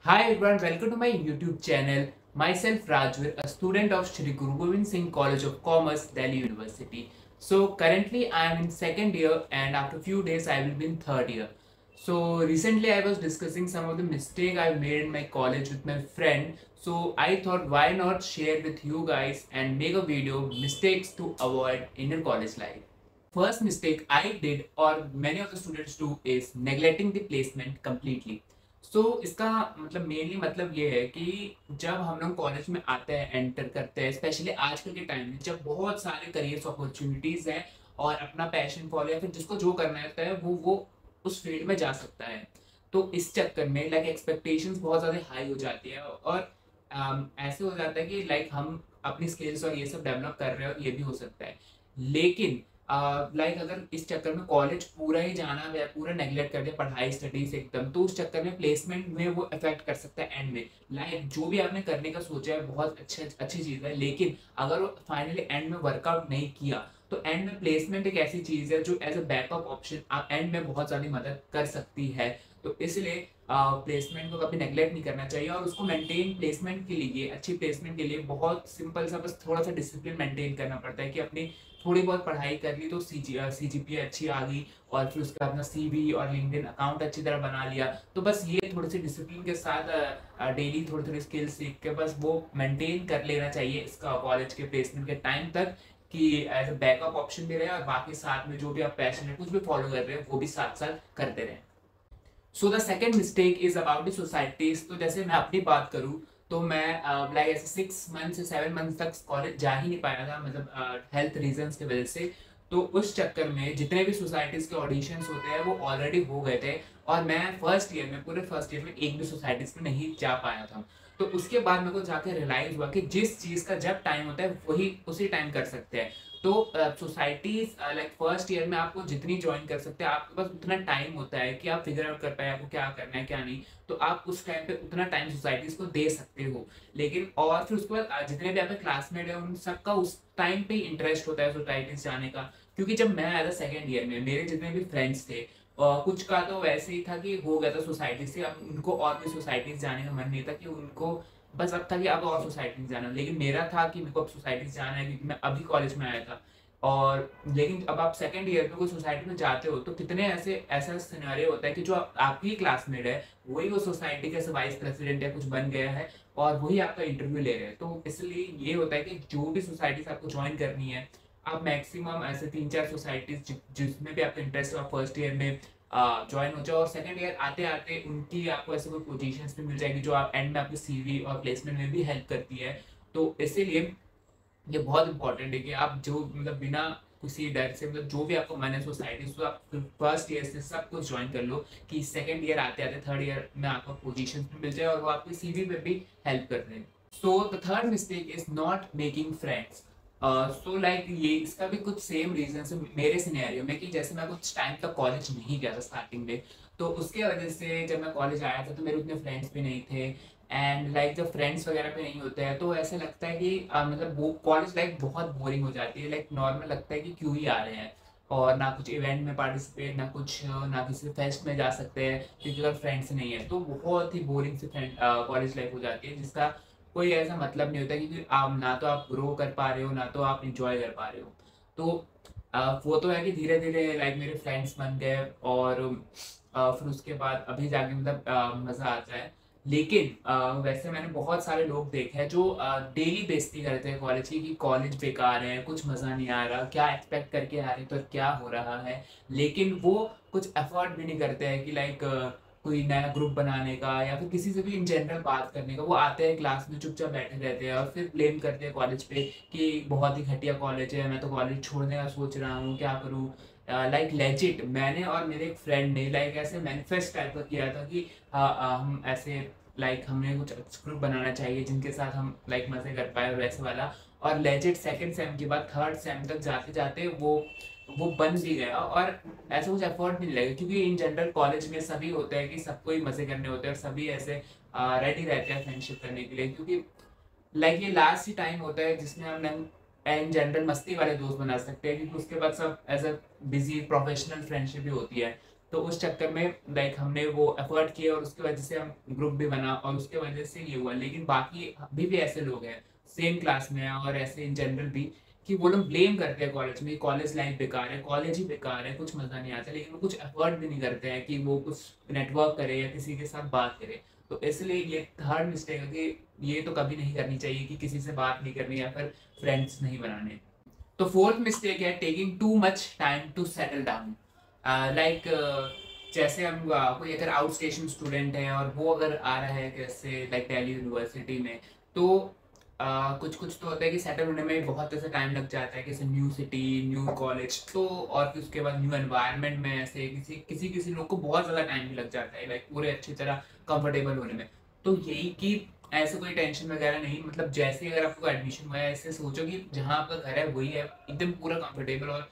Hi everyone, welcome to my YouTube channel. Myself Rajvir, a student of Shri Guru Gobind Singh College of Commerce, Delhi University. So currently I am in second year and after few days I will be in third year. So recently I was discussing some of the mistake I made in my college with my friend. So I thought why not share with you guys and make a video mistakes to avoid in your college life. First mistake I did or many of the students do is neglecting the placement completely. इसका मतलब mainly मतलब ये है कि जब हम लोग college में आते हैं एंटर करते हैं स्पेशली आजकल के टाइम में जब बहुत सारे करियर्स अपॉर्चुनिटीज हैं और अपना पैशन फॉलो या फिर जिसको जो करना होता है वो उस फील्ड में जा सकता है। तो इस चक्कर में लाइक एक्सपेक्टेशंस बहुत ज़्यादा हाई हो जाती है और ऐसे हो जाता है कि लाइक हम अपनी स्किल्स और ये सब डेवलप कर रहे हैं और ये भी हो सकता है। लेकिन लाइक अगर इस चक्कर में कॉलेज पूरा ही जाना या पूरा नेगलेक्ट कर दिया पढ़ाई स्टडीज एकदम, तो उस चक्कर में प्लेसमेंट में वो इफेक्ट कर सकता है एंड में। लाइक जो भी आपने करने का सोचा है बहुत अच्छी चीज़ है, लेकिन अगर वो फाइनली एंड में वर्कआउट नहीं किया तो एंड में प्लेसमेंट एक ऐसी चीज़ है जो एज अ बैकअप ऑप्शन आप एंड में बहुत ज़्यादा मदद कर सकती है। तो इसलिए प्लेसमेंट को कभी नेगलेक्ट नहीं करना चाहिए और उसको मेंटेन प्लेसमेंट के लिए, अच्छी प्लेसमेंट के लिए बहुत सिंपल सा बस थोड़ा सा डिसिप्लिन मेंटेन करना पड़ता है कि अपनी थोड़ी बहुत पढ़ाई कर ली तो सीजीपीए अच्छी आ गई और फिर उसका अपना सीवी और लिंक्डइन अकाउंट अच्छी तरह बना लिया। तो बस ये थोड़ी सी डिसिप्लिन के साथ डेली थोड़ी थोड़ी स्किल्स सीख के बस वो मेंटेन कर लेना चाहिए इसका कॉलेज के प्लेसमेंट के टाइम तक, कि एज अ बैकअप ऑप्शन भी रहे और बाकी साथ में जो भी आप पैशन है कुछ भी फॉलो कर रहे हैं वो भी साथ साथ करते रहें। So the second mistake is about the societies. तो जैसे मैं अपनी बात करूँ तो मैं लाइक ऐसे 6 मंथ से 7 मंथ तक कॉलेज जा ही नहीं पाया था, मतलब हेल्थ रीजंस की वजह से। तो उस चक्कर में जितने भी सोसाइटीज के ऑडिशंस होते हैं वो ऑलरेडी हो गए थे और मैं फर्स्ट ईयर में, पूरे फर्स्ट ईयर में एक भी सोसाइटीज में नहीं जा पाया था। तो उसके बाद मेरे को जाकर रियलाइज हुआ कि जिस चीज़ का जब टाइम होता है वही उसी टाइम कर सकते हैं। तो सोसाइटीज लाइक फर्स्ट ईयर में आपको जितनी ज्वाइन कर सकते हैं आपके पास उतना टाइम होता है कि आप फिगर आउट कर पाए आपको क्या करना है क्या नहीं। तो आप उस टाइम पे उतना टाइम सोसाइटीज को दे सकते हो। लेकिन और फिर उसके बाद जितने भी आपके क्लासमेट है उन सबका उस टाइम पे इंटरेस्ट होता है सोसाइटीज जाने का। क्योंकि जब मैं आया था सेकेंड ईयर में मेरे जितने भी फ्रेंड्स थे कुछ का तो वैसे ही था कि हो गया था सोसाइटी से, अब उनको और भी सोसाइटीज जाने का मन नहीं था कि उनको बस अब था कि अब और सोसाइटी जाना। लेकिन मेरा था कि मेरे को अब सोसाइटी जाना है क्योंकि मैं अभी कॉलेज में आया था। और लेकिन अब आप सेकंड ईयर में कोई सोसाइटी में जाते हो तो कितने ऐसा सिनेरियो होता है कि जो आपकी क्लासमेट है वही वो सोसाइटी के वाइस प्रेसिडेंट या कुछ बन गया है और वही आपका इंटरव्यू ले रहे हैं। तो इसलिए ये होता है कि जो भी सोसाइटीज आपको ज्वाइन करनी है आप मैक्सिमम ऐसे 3-4 सोसाइटीज जिसमें भी आपका इंटरेस्ट हो फर्स्ट ईयर में ज्वाइन हो जाओ और सेकंड ईयर आते आते उनकी आपको ऐसे कोई पोजीशंस भी मिल जाएगी जो आप एंड में आपकी सीवी और प्लेसमेंट में भी हेल्प करती है। तो इसीलिए ये बहुत इंपॉर्टेंट है कि आप जो मतलब बिना किसी डर से, मतलब जो भी आपको मन है सोसाइटी तो आप फर्स्ट ईयर से सब कुछ ज्वाइन कर लो कि सेकंड ईयर आते आते थर्ड ईयर में आपको पोजीशन भी मिल जाए और वो आपकी सीवी में भी हेल्प कर रहे हैं। So the third mistake is not making friends. So like ये इसका भी कुछ सेम रीजन है मेरे सिनेरियो में कि जैसे मैं कुछ टाइम तक कॉलेज नहीं गया था स्टार्टिंग में, तो उसके वजह से जब मैं कॉलेज आया था तो मेरे उतने फ्रेंड्स भी नहीं थे। एंड लाइक जब फ्रेंड्स वगैरह पे नहीं होते हैं तो ऐसा लगता है कि मतलब वो कॉलेज लाइफ बहुत बोरिंग हो जाती है। लाइक नॉर्मल लगता है कि क्यों ही आ रहे हैं और ना कुछ इवेंट में पार्टिसिपेट ना कुछ ना किसी फेस्ट में जा सकते हैं क्योंकि अगर फ्रेंड्स नहीं है तो बहुत ही बोरिंग सी कॉलेज लाइफ हो जाती है जिसका कोई ऐसा मतलब नहीं होता क्योंकि आप ना तो आप ग्रो कर पा रहे हो ना तो आप इंजॉय कर पा रहे हो। तो वो तो है कि धीरे धीरे लाइक मेरे फ्रेंड्स बन गए और फिर उसके बाद अभी जाके मतलब मज़ा आता है। लेकिन वैसे मैंने बहुत सारे लोग देखे हैं जो डेली बेइज्जती करते हैं कॉलेज की कि कॉलेज बेकार है, कुछ मज़ा नहीं आ रहा, क्या एक्सपेक्ट करके आ रहे तो क्या हो रहा है। लेकिन वो कुछ एफर्ट भी नहीं करते हैं कि लाइक कोई नया ग्रुप बनाने का या फिर किसी से भी इन जनरल बात करने का। वो आते हैं क्लास में चुपचाप बैठे रहते हैं और फिर ब्लेम करते हैं कॉलेज पे कि बहुत ही घटिया कॉलेज है, मैं तो कॉलेज छोड़ने का सोच रहा हूँ, क्या करूँ। लाइक लेजिट मैंने और मेरे एक फ्रेंड ने लाइक ऐसे मैनिफेस्ट टाइप का किया था कि हम ऐसे लाइक हमने कुछ ग्रुप बनाना चाहिए जिनके साथ हम लाइक मजे कर पाए वैसे वाला। और लेजिट सेकंड सेम के बाद थर्ड सेम तक जाते जाते वो बन भी गया और ऐसा कुछ एफर्ट नहीं लगेगा क्योंकि इन जनरल कॉलेज में सभी होता है कि सबको ही मजे करने होते हैं और सभी ऐसे रेडी रहते हैं फ्रेंडशिप करने के लिए क्योंकि लाइक ये लास्ट ही टाइम होता है जिसमें हम इन जनरल मस्ती वाले दोस्त बना सकते हैं क्योंकि उसके बाद सब as a busy professional friendship भी होती है। तो उस चक्कर में लाइक हमने वो एफर्ट किया और उसकी वजह से हम ग्रुप भी बना और उसके वजह से ये हुआ। लेकिन बाकी अभी भी ऐसे लोग हैं सेम क्लास में और ऐसे इन जनरल भी कि वो लोग ब्लेम करते हैं कॉलेज में, कॉलेज लाइफ बेकार है, कॉलेज ही बेकार है, कुछ मज़ा नहीं आता, लेकिन वो कुछ एफर्ट भी नहीं करते हैं कि वो कुछ नेटवर्क करे या किसी के साथ बात करे। तो इसलिए ये थर्ड मिस्टेक है कि ये तो कभी नहीं करनी चाहिए कि किसी से बात नहीं करनी या फिर फ्रेंड्स नहीं बनाने। तो फोर्थ मिस्टेक है taking too much time to settle down. Like जैसे हम कोई अगर आउट स्टेशन स्टूडेंट है और वो अगर आ रहा है कैसे लाइक दिल्ली यूनिवर्सिटी में, तो कुछ कुछ तो होता है कि सेटल होने में बहुत ऐसा टाइम लग जाता है, जैसे न्यू सिटी, न्यू कॉलेज, तो और फिर उसके बाद न्यू एनवायरनमेंट में ऐसे किसी किसी किसी लोग को बहुत ज़्यादा टाइम भी लग जाता है लाइक पूरे अच्छी तरह कंफर्टेबल होने में। तो यही कि ऐसे कोई टेंशन वगैरह नहीं, मतलब जैसे ही अगर आपको एडमिशन हुआ है ऐसे सोचो कि जहाँ आपका घर है वही है, एकदम पूरा कंफर्टेबल और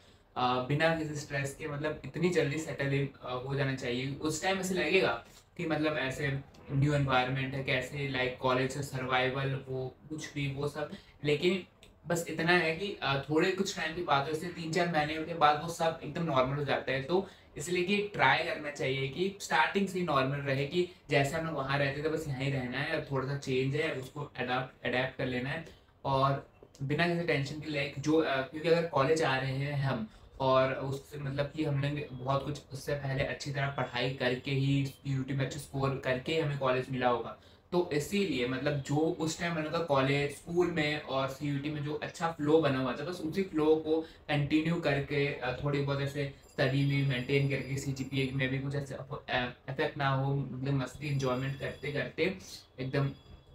बिना किसी स्ट्रेस के मतलब इतनी जल्दी सेटल इन हो जाना चाहिए। उस टाइम ऐसे लगेगा कि मतलब ऐसे न्यू एनवायरनमेंट है, कैसे लाइक कॉलेज से सर्वाइवल वो कुछ भी वो सब, लेकिन बस इतना है कि थोड़े कुछ टाइम की बात है, इससे 3-4 महीने के बाद वो सब एकदम नॉर्मल हो जाता है। तो इसलिए कि ट्राई करना चाहिए कि स्टार्टिंग से ही नॉर्मल रहे कि जैसे हम लोग वहाँ रहते थे बस यहीं रहना है, थोड़ा सा चेंज है उसको अडेप्ट कर लेना है और बिना किसी टेंशन के लाइक जो क्योंकि अगर कॉलेज आ रहे हैं हम और उससे मतलब कि हमने बहुत कुछ उससे पहले अच्छी तरह पढ़ाई करके ही यूटी में अच्छे स्कोर करके ही हमें कॉलेज मिला होगा। तो इसीलिए मतलब जो उस टाइम मैंने कहा कॉलेज स्कूल में और सीयूटी में जो अच्छा फ्लो बना हुआ था, बस उसी फ्लो को कंटिन्यू करके थोड़ी बहुत ऐसे स्टडी में मेंटेन करके सीजीपीए में भी कुछ ऐसे इफेक्ट ना हो, मतलब मस्ती इंजॉयमेंट करते करते एकदम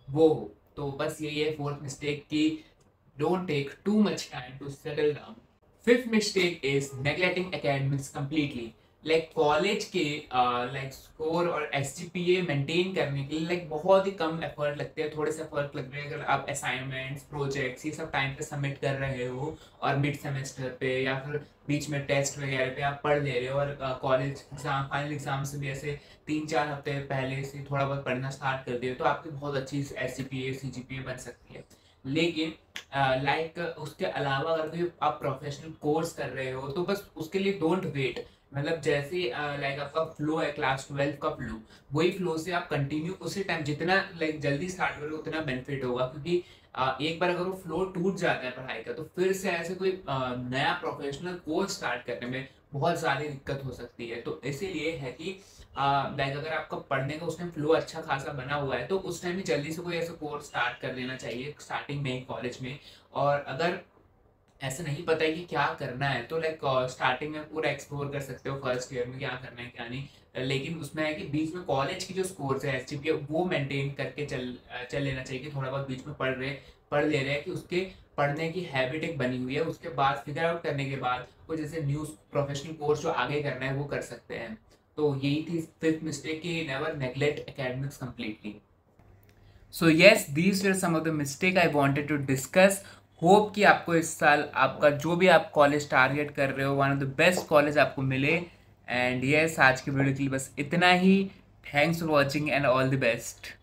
वो हो। तो बस यही है फोर्थ मिस्टेक की don't take too much time to settle down. Fifth mistake is neglecting academics completely. Like college के लाइक स्कोर और एसजीपीए मेंटेन करने के लिए लाइक बहुत ही कम एफर्ट लगते हैं, थोड़े से एफर्ट लग रहे हैं अगर आप असाइनमेंट्स प्रोजेक्ट्स ये सब टाइम पे सबमिट कर रहे हो और मिड सेमेस्टर पे या फिर बीच में टेस्ट वगैरह पे आप पढ़ ले रहे हो और कॉलेज एग्जाम फाइनल एग्जाम से भी ऐसे 3-4 हफ्ते पहले से थोड़ा बहुत पढ़ना स्टार्ट कर दिए तो आपकी बहुत अच्छी एसजीपीए सीजीपीए बन सकती है। लेकिन लाइक उसके अलावा अगर कोई आप प्रोफेशनल कोर्स कर रहे हो तो बस उसके लिए डोंट वेट, मतलब जैसे लाइक आपका फ्लो है क्लास 12 का फ्लो, वही फ्लो से आप कंटिन्यू उसी टाइम जितना लाइक जल्दी स्टार्ट करोगे उतना बेनिफिट होगा। क्योंकि एक बार अगर वो फ्लो टूट जाता है पढ़ाई का तो फिर से ऐसे कोई नया प्रोफेशनल कोर्स स्टार्ट करने में बहुत ज़्यादा दिक्कत हो सकती है। तो इसीलिए है कि लाइक अगर आपका पढ़ने का उस टाइम फ्लो अच्छा खासा बना हुआ है तो उस टाइम ही जल्दी से कोई ऐसा कोर्स स्टार्ट कर लेना चाहिए स्टार्टिंग में कॉलेज में। और अगर ऐसा नहीं पता है कि क्या करना है तो लाइक स्टार्टिंग में पूरा एक्सप्लोर कर सकते हो फर्स्ट ईयर में क्या करना है क्या नहीं, लेकिन उसमें है कि बीच में कॉलेज की जो स्कोर्स है एसजीपीए वो मेंटेन करके चल लेना चाहिए कि थोड़ा बहुत बीच में पढ़ ले रहे हैं कि उसके पढ़ने की हैबिट एक बनी हुई है, उसके बाद फिगर आउट करने के बाद वो जैसे न्यू प्रोफेशनल कोर्स जो आगे करना है वो कर सकते हैं। तो यही थी फिफ्थ मिस्टेक कि never neglect academics completely. So yes these were some of the mistake I wanted to discuss. Hope कि आपको इस साल आपका जो भी आप कॉलेज टारगेट कर रहे हो one of the best college आपको मिले। एंड येस आज की वीडियो के लिए बस इतना ही। Thanks for watching and all the best.